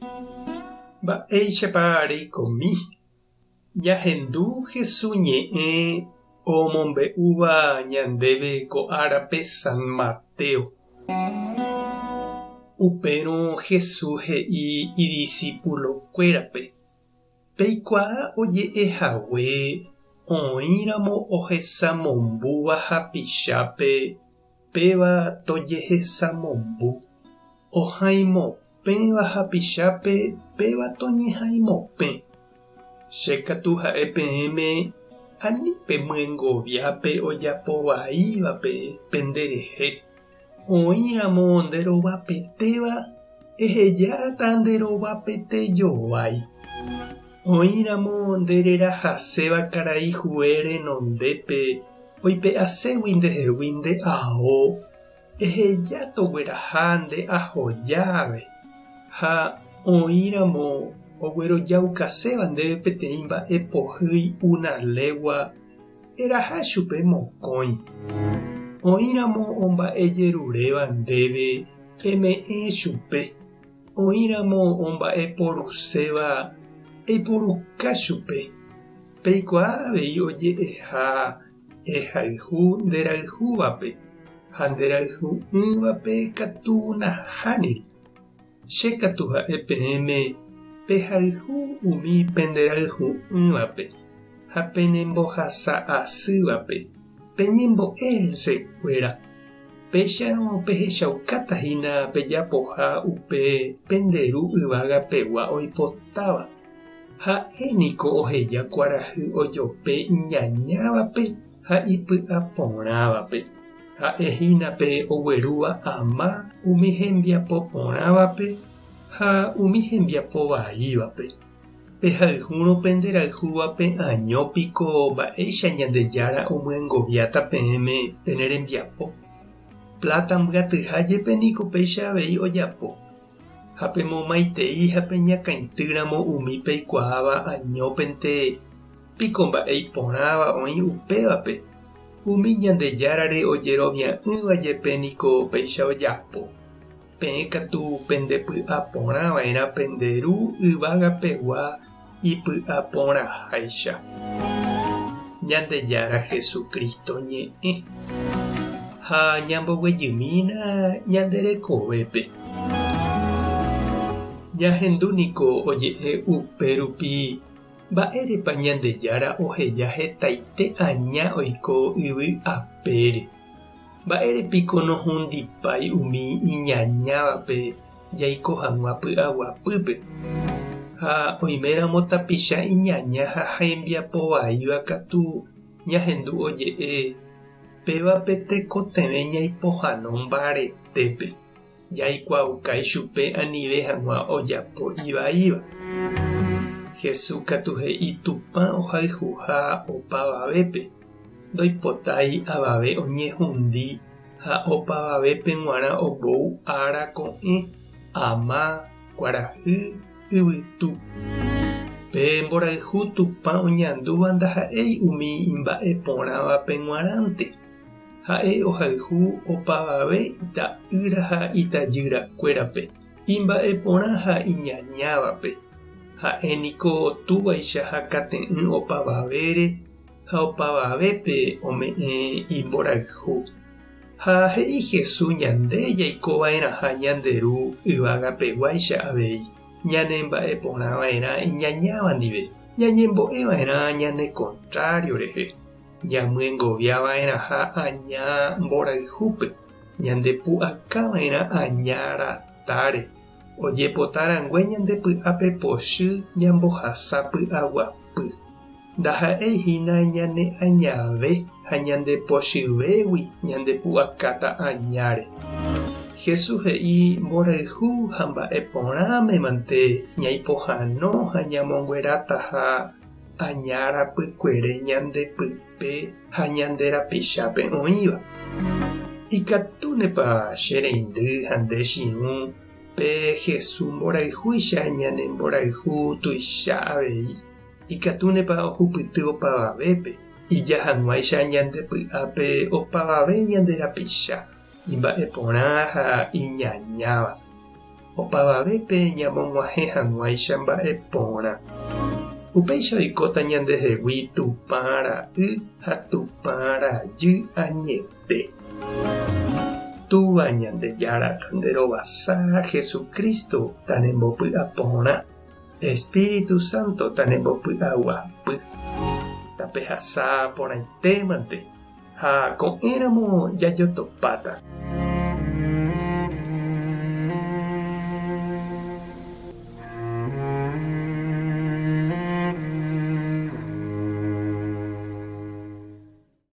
Mba'éichapa reikomi. Ñahendu Jesús ñe'ẽ omombe'úva ñandéve ko árape San Mateo. Upérõ Jesús he'i idiscípulokuérape: peikuaa oje'ehague oĩramo ohesamombuva hapichápe péva tojehesamombu, ohãimopẽva hapichápe péva toñehãimopẽ. Chékatu ha'e peẽme ani pemyengoviápe ojapovaívape penderehe. Oĩramo nderovapetéva ehejáta nderovapetéjovái. Oĩramo ndererahaséva karai hue renondépe oipe'aségui ndehegui nde ao eheja togueraha nde ahojáve. Ha oĩramo oguerojaukaséva ndéve peteĩ mba'e pohýi una legua eraha chupe mokõi. Oĩramo omba'ejeruréva ndéve eme'ẽ chupe. Oĩramo omba'eporuséva eipuruka chupe. Peikuaa avei oje'eha ehayhu nderayhúvape ha nderayhu'ỹvape katu nahániri. Chékatu ha'e peẽme pehayhu umi penderayhu'ỹvape ha penembohasa asývape peñembo'e hesekuéra. Péicharõ pehechaukátahína pejapoha upe penderu yvagapegua oipotáva. Ha'éniko oheja kuarahy ojope iñañávape ha ipy'aporãvape. Ha'ehínape oguerúva ama umi hembiapo porãvape ha umi hembiapo vaívape. Pehayhúrõ penderayhúvape añópiko mba'éicha Ñandejára omyengoviáta peẽme pene rembiapo. Plata mbyatyhájepe niko péicha avei ojapo. Ha pemomaitei ha peñakãitýramo umi peikuaáva añópente piko mba'e iporãva oĩ upévape. Umi Ñandejárare ojerovia'ỹvajepe niko péicha ojapo. Peẽ katu pendepy'aporãva'erã penderu yvagapegua ipy'aporãháicha. Ñandejára Jesukristo ñe'ẽ ha ñamboguejymína ñanderekovépe. Ñahendúniko oje'e upérupi mba'érepa Ñandejára oheja hetaite aña oiko yvy apére. Mba'érepiko nohũndipái umi iñañávape jaiko hag̃ua py'aguapýpe. Ha oiméramo tapicha iñaña ha hembiapovaíva katu ñahendu oje'e pévape tekotevẽ ñaipohãno mbaretépe. Jaikuaukái chupe anive hag̃ua ojapo ivaíva. Jesús katu he'i tupã ohayhuha opavavépe. Ndoipotái avave oñehũndi ha opavavépe g̃uarã ombou ára ko'ẽ, ama, kuarahy, yvytu. Pe mborayhu tupã oñandúva ndaha'éi umi imba'eporãvape g̃uarãnte. Ha'e ohayhu opavave ita'ýra ha itajyrakuérape, imba'eporã ha iñañávape. Ha'éniko túvaicha hakate'ỹ opavavére ha opavavépe ome'ẽ imborayhu. Ha he'i Jesús ñande jaikova'erãha ñanderu yvagapeguáicha avei. Ñanemba'eporãva'erã iñañáva ndive. Ñañembo'eva'erã ñane contrario rehe. Ñamyengoviava'erãha aña mborayhúpe. Ñandepu'akava'erã aña ratáre. Ojepotarangue ñandepy'ápe pochy ñambohasa py'aguapy. Ndaha'éihína ñane añave ha ñandepochyvégui ñandepu'akáta añáre. Jesús he'i mborayhu ha mba'eporãmemante ñaipohãno ha ñamonguerátaha añárapykuere ñandepype ha ñanderapichápe oĩva. Ikatúnepa che reindy ha nde chiũ pe Jesús mborayhúicha ñanemborayhu tuicha avei. Ikatúnepa ohupyty opavavépe. Ijahag̃uáicha ñandepy'ápe opavave ñanderapicha. Imba'eporã ha iñañáva. opavavépe ñamoguahe hag̃uáicha mba'epórã. Upéicha oikóta ñandehegui tupãra y ha tupãra jy añete. Túva Ñandejára Kanderovasa Jesucristo tanembopy'apórã. Espíritu Santo tanembopy'aguapy. Tapehasa porãitémante ha ko'ẽramo jajotopáta.